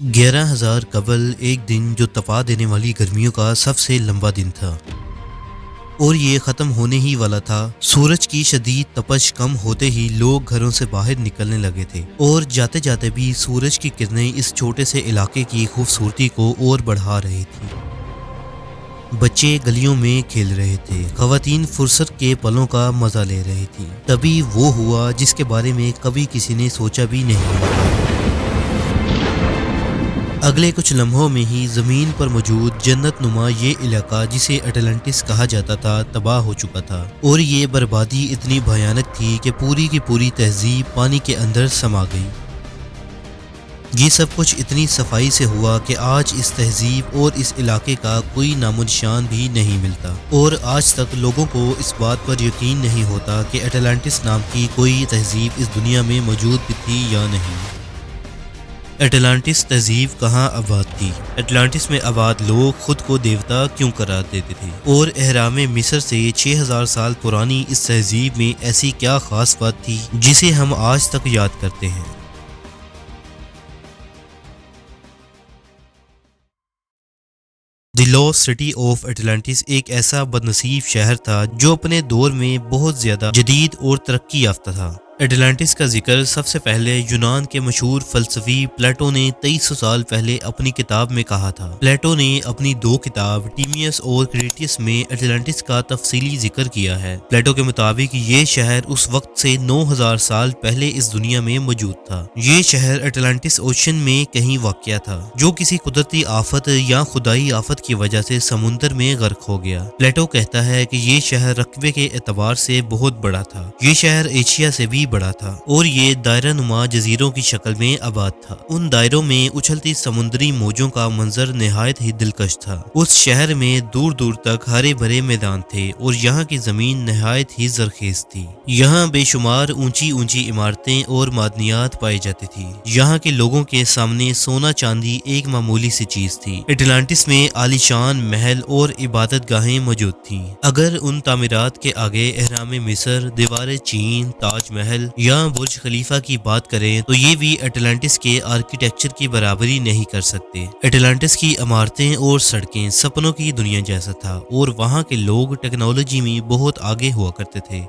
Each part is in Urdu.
11,000 قبل ایک دن جو تپا دینے والی گرمیوں کا سب سے لمبا دن تھا اور یہ ختم ہونے ہی والا تھا۔ سورج کی شدید تپش کم ہوتے ہی لوگ گھروں سے باہر نکلنے لگے تھے اور جاتے جاتے بھی سورج کی کرنیں اس چھوٹے سے علاقے کی خوبصورتی کو اور بڑھا رہی تھی۔ بچے گلیوں میں کھیل رہے تھے، خواتین فرصت کے پلوں کا مزہ لے رہی تھی۔ تبھی وہ ہوا جس کے بارے میں کبھی کسی نے سوچا بھی نہیں۔ اگلے کچھ لمحوں میں ہی زمین پر موجود جنت نما یہ علاقہ جسے اٹلانٹس کہا جاتا تھا تباہ ہو چکا تھا، اور یہ بربادی اتنی بھیانک تھی کہ پوری کی پوری تہذیب پانی کے اندر سما گئی۔ یہ سب کچھ اتنی صفائی سے ہوا کہ آج اس تہذیب اور اس علاقے کا کوئی نام و نشان بھی نہیں ملتا، اور آج تک لوگوں کو اس بات پر یقین نہیں ہوتا کہ اٹلانٹس نام کی کوئی تہذیب اس دنیا میں موجود بھی تھی یا نہیں۔ اٹلانٹس تہذیب کہاں آباد تھی؟ اٹلانٹس میں آباد لوگ خود کو دیوتا کیوں قرار دیتے تھے؟ اور اہرام مصر سے 6000 سال پرانی اس تہذیب میں ایسی کیا خاص بات تھی جسے ہم آج تک یاد کرتے ہیں؟ The last city of Atlantis ایک ایسا بدنصیب شہر تھا جو اپنے دور میں بہت زیادہ جدید اور ترقی یافتہ تھا۔ اٹلانٹس کا ذکر سب سے پہلے یونان کے مشہور فلسفی پلیٹو نے 2300 سال پہلے اپنی کتاب میں کہا تھا۔ پلیٹو نے اپنی 2 کتاب ٹیمیس اور کریٹیس میں اٹلانٹس کا تفصیلی ذکر کیا ہے۔ پلیٹو کے مطابق یہ شہر اس وقت سے 9000 سال پہلے اس دنیا میں موجود تھا۔ یہ شہر اٹلانٹس اوشن میں کہیں واقع تھا جو کسی قدرتی آفت یا خدائی آفت کی وجہ سے سمندر میں غرق ہو گیا۔ پلیٹو کہتا ہے کہ یہ شہر رقبے کے اعتبار سے بہت بڑا تھا۔ یہ شہر ایشیا سے بھی بڑا تھا اور یہ دائرہ نما جزیروں کی شکل میں آباد تھا۔ ان دائروں میں اچھلتی سمندری موجوں کا منظر نہایت ہی دلکش تھا۔ اس شہر میں دور دور تک ہرے بھرے میدان تھے اور یہاں کی زمین نہایت ہی زرخیز تھی۔ یہاں بے شمار اونچی اونچی عمارتیں اور معدنیات پائی جاتی تھی۔ یہاں کے لوگوں کے سامنے سونا چاندی ایک معمولی سی چیز تھی۔ اٹلانٹس میں عالیشان محل اور عبادت گاہیں موجود تھیں۔ اگر ان تعمیرات کے آگے اہرام مصر، دیوار چین، تاج محل یا برج خلیفہ کی بات کریں تو یہ بھی اٹلانٹس کے آرکیٹیکچر کی برابری نہیں کر سکتے۔ اٹلانٹس کی عمارتیں اور سڑکیں سپنوں کی دنیا جیسا تھا اور وہاں کے لوگ ٹیکنالوجی میں بہت آگے ہوا کرتے تھے۔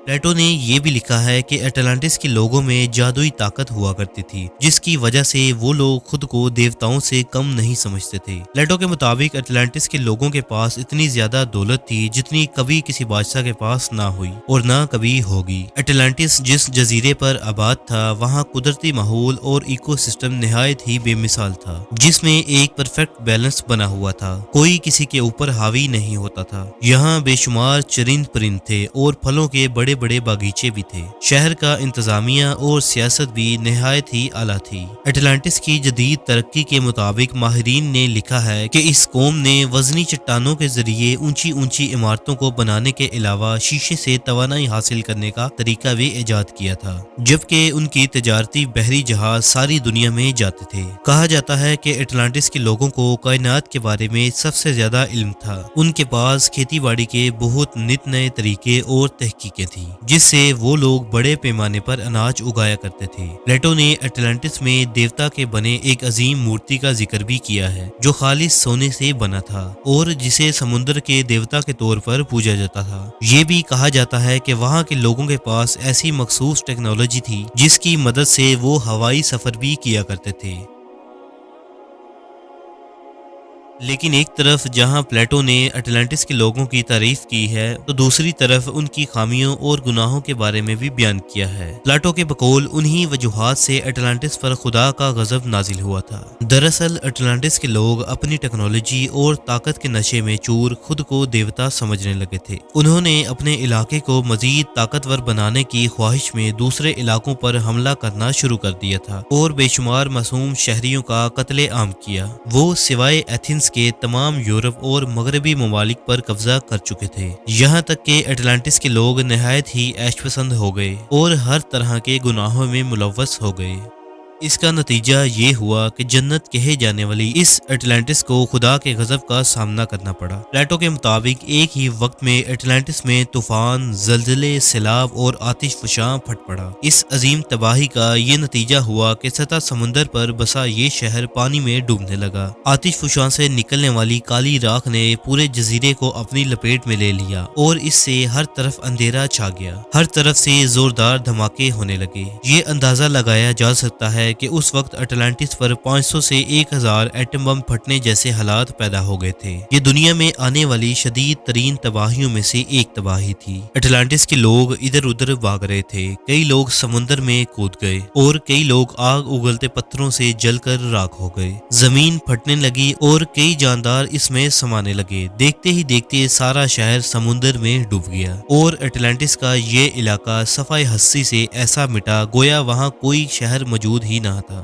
پلیٹو نے یہ بھی لکھا ہے کہ اٹلانٹس کے لوگوں میں جادوئی طاقت ہوا کرتی تھی جس کی وجہ سے وہ لوگ خود کو دیوتاؤں سے کم نہیں سمجھتے تھے۔ پلیٹو کے مطابق اٹلانٹس کے لوگوں کے پاس اتنی زیادہ دولت تھی جتنی کبھی کسی بادشاہ کے پاس نہ ہوئی اور نہ کبھی ہوگی۔ اٹلانٹس جس جزیرے پر آباد تھا وہاں قدرتی ماحول اور ایکو سسٹم نہایت ہی بے مثال تھا جس میں ایک پرفیکٹ بیلنس بنا ہوا تھا، کوئی کسی کے اوپر حاوی نہیں ہوتا تھا۔ یہاں بے شمار چرند پرند تھے اور پھلوں کے بڑے بڑے باغیچے بھی تھے۔ شہر کا انتظامیہ اور سیاست بھی نہایت ہی اعلیٰ تھی۔ اٹلانٹس کی جدید ترقی کے مطابق ماہرین نے لکھا ہے کہ اس قوم نے وزنی چٹانوں کے ذریعے اونچی اونچی عمارتوں کو بنانے کے علاوہ شیشے سے توانائی حاصل کرنے کا طریقہ بھی ایجاد کیا تھا، جبکہ ان کی تجارتی بحری جہاز ساری دنیا میں جاتے تھے۔ کہا جاتا ہے کہ اٹلانٹس کے لوگوں کو کائنات کے بارے میں سب سے زیادہ علم تھا۔ ان کے پاس کھیتی باڑی کے بہت نت نئے طریقے اور تحقیقیں تھیں جس سے وہ لوگ بڑے پیمانے پر اناج اگایا کرتے تھے۔ پلیٹو نے اٹلانٹس میں دیوتا کے بنے ایک عظیم مورتی کا ذکر بھی کیا ہے جو خالص سونے سے بنا تھا اور جسے سمندر کے دیوتا کے طور پر پوجا جاتا تھا۔ یہ بھی کہا جاتا ہے کہ وہاں کے لوگوں کے پاس ایسی مخصوص ٹیکنالوجی تھی جس کی مدد سے وہ ہوائی سفر بھی کیا کرتے تھے۔ لیکن ایک طرف جہاں پلیٹو نے اٹلانٹس کے لوگوں کی تعریف کی ہے تو دوسری طرف ان کی خامیوں اور گناہوں کے بارے میں بھی بیان کیا ہے۔ پلیٹو کے بقول انہی وجوہات سے اٹلانٹس پر خدا کا غضب نازل ہوا تھا۔ دراصل اٹلانٹس کے لوگ اپنی ٹیکنالوجی اور طاقت کے نشے میں چور خود کو دیوتا سمجھنے لگے تھے۔ انہوں نے اپنے علاقے کو مزید طاقتور بنانے کی خواہش میں دوسرے علاقوں پر حملہ کرنا شروع کر دیا تھا اور بے شمار معصوم شہریوں کا قتل عام کیا۔ وہ سوائے ایتھنز کے تمام یورپ اور مغربی ممالک پر قبضہ کر چکے تھے، یہاں تک کہ اٹلانٹس کے لوگ نہایت ہی عیش پسند ہو گئے اور ہر طرح کے گناہوں میں ملوث ہو گئے۔ اس کا نتیجہ یہ ہوا کہ جنت کہے جانے والی اس اٹلانٹس کو خدا کے غضب کا سامنا کرنا پڑا۔ پلیٹو کے مطابق ایک ہی وقت میں اٹلانٹس میں طوفان، زلزلے، سیلاب اور آتش فشاں پھٹ پڑا۔ اس عظیم تباہی کا یہ نتیجہ ہوا کہ سطح سمندر پر بسا یہ شہر پانی میں ڈوبنے لگا۔ آتش فشاں سے نکلنے والی کالی راکھ نے پورے جزیرے کو اپنی لپیٹ میں لے لیا اور اس سے ہر طرف اندھیرا چھا گیا۔ ہر طرف سے زوردار دھماکے ہونے لگے۔ یہ اندازہ لگایا جا سکتا ہے کہ اس وقت اٹلانٹس پر 500 سے 1000 ایٹم بم پھٹنے جیسے حالات پیدا ہو گئے تھے۔ یہ دنیا میں آنے والی شدید ترین تباہیوں میں سے ایک تباہی تھی۔ اٹلانٹس کے لوگ ادھر ادھر بھاگ رہے تھے۔ کئی لوگ سمندر میں کود گئے اور کئی لوگ آگ اگلتے پتھروں سے جل کر راکھ ہو گئے۔ زمین پھٹنے لگی اور کئی جاندار اس میں سمانے لگے۔ دیکھتے ہی دیکھتے سارا شہر سمندر میں ڈوب گیا اور اٹلانٹس کا یہ علاقہ صفحہ ہستی سے ایسا مٹا گویا وہاں کوئی شہر موجود ہی نہ تھا۔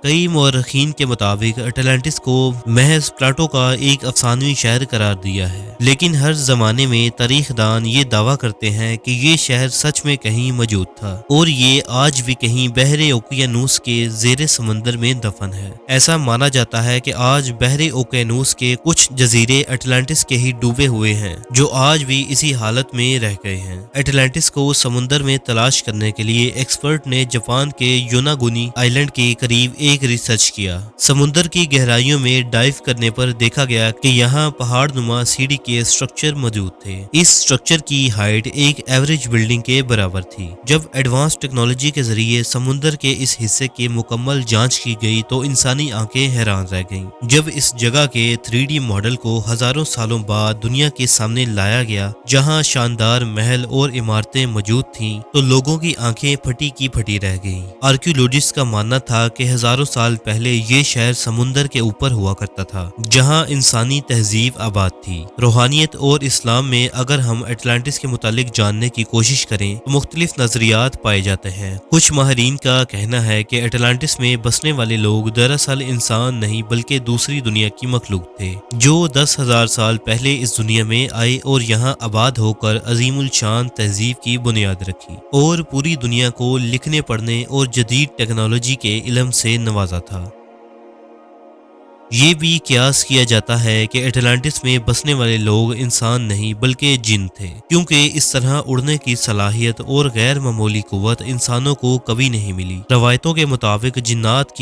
کئی مورخین کے مطابق اٹلانٹس کو محض پلاٹو کا ایک افسانوی شہر قرار دیا ہے، لیکن ہر زمانے میں تاریخ دان یہ دعویٰ کرتے ہیں کہ یہ شہر سچ میں کہیں موجود تھا اور یہ آج بھی کہیں بحر اوقیانوس کے زیر سمندر میں دفن ہے۔ ایسا مانا جاتا ہے کہ آج بحر اوقیانوس کے کچھ جزیرے اٹلانٹس کے ہی ڈوبے ہوئے ہیں جو آج بھی اسی حالت میں رہ گئے ہیں۔ اٹلانٹس کو سمندر میں تلاش کرنے کے لیے ایکسپرٹ نے جاپان کے یوناگونی آئیلینڈ کے قریب ایک ریسرچ کیا۔ سمندر کی گہرائیوں میں ڈائیو کرنے پر دیکھا گیا کہ یہاں پہاڑ نما سیڑھی کے سٹرکچر موجود تھے۔ اس سٹرکچر کی ہائٹ ایک ایوریج بلڈنگ کے برابر تھی۔ جب ایڈوانس ٹیکنالوجی کے ذریعے سمندر کے اس حصے کی مکمل جانچ کی گئی تو انسانی آنکھیں حیران رہ گئیں۔ جب اس جگہ کے 3D ماڈل کو ہزاروں سالوں بعد دنیا کے سامنے لایا گیا جہاں شاندار محل اور عمارتیں موجود تھیں تو لوگوں کی آنکھیں پھٹی کی پھٹی رہ گئیں۔ آرکیولوجسٹ کا ماننا تھا کہ ہزاروں سال پہلے یہ شہر سمندر کے اوپر ہوا کرتا تھا جہاں انسانی تہذیب آباد تھی۔ روحانیت اور اسلام میں اگر ہم اٹلانٹس کے متعلق جاننے کی کوشش کریں تو مختلف نظریات پائے جاتے ہیں۔ کچھ ماہرین کا کہنا ہے کہ اٹلانٹس میں بسنے والے لوگ دراصل انسان نہیں بلکہ دوسری دنیا کی مخلوق تھے جو 10,000 سال پہلے اس دنیا میں آئے اور یہاں آباد ہو کر عظیم الشان تہذیب کی بنیاد رکھی اور پوری دنیا کو لکھنے پڑھنے اور جدید ٹیکنالوجی کے علم سے نوازا تھا۔ یہ بھی قیاس کیا جاتا ہے کہ اٹلانٹس میں بسنے والے لوگ انسان نہیں بلکہ جن تھے کیونکہ اس طرح اڑنے کی صلاحیت اور غیر معمولی قوت انسانوں کو کبھی نہیں ملی۔ روایتوں کے مطابق جنات کی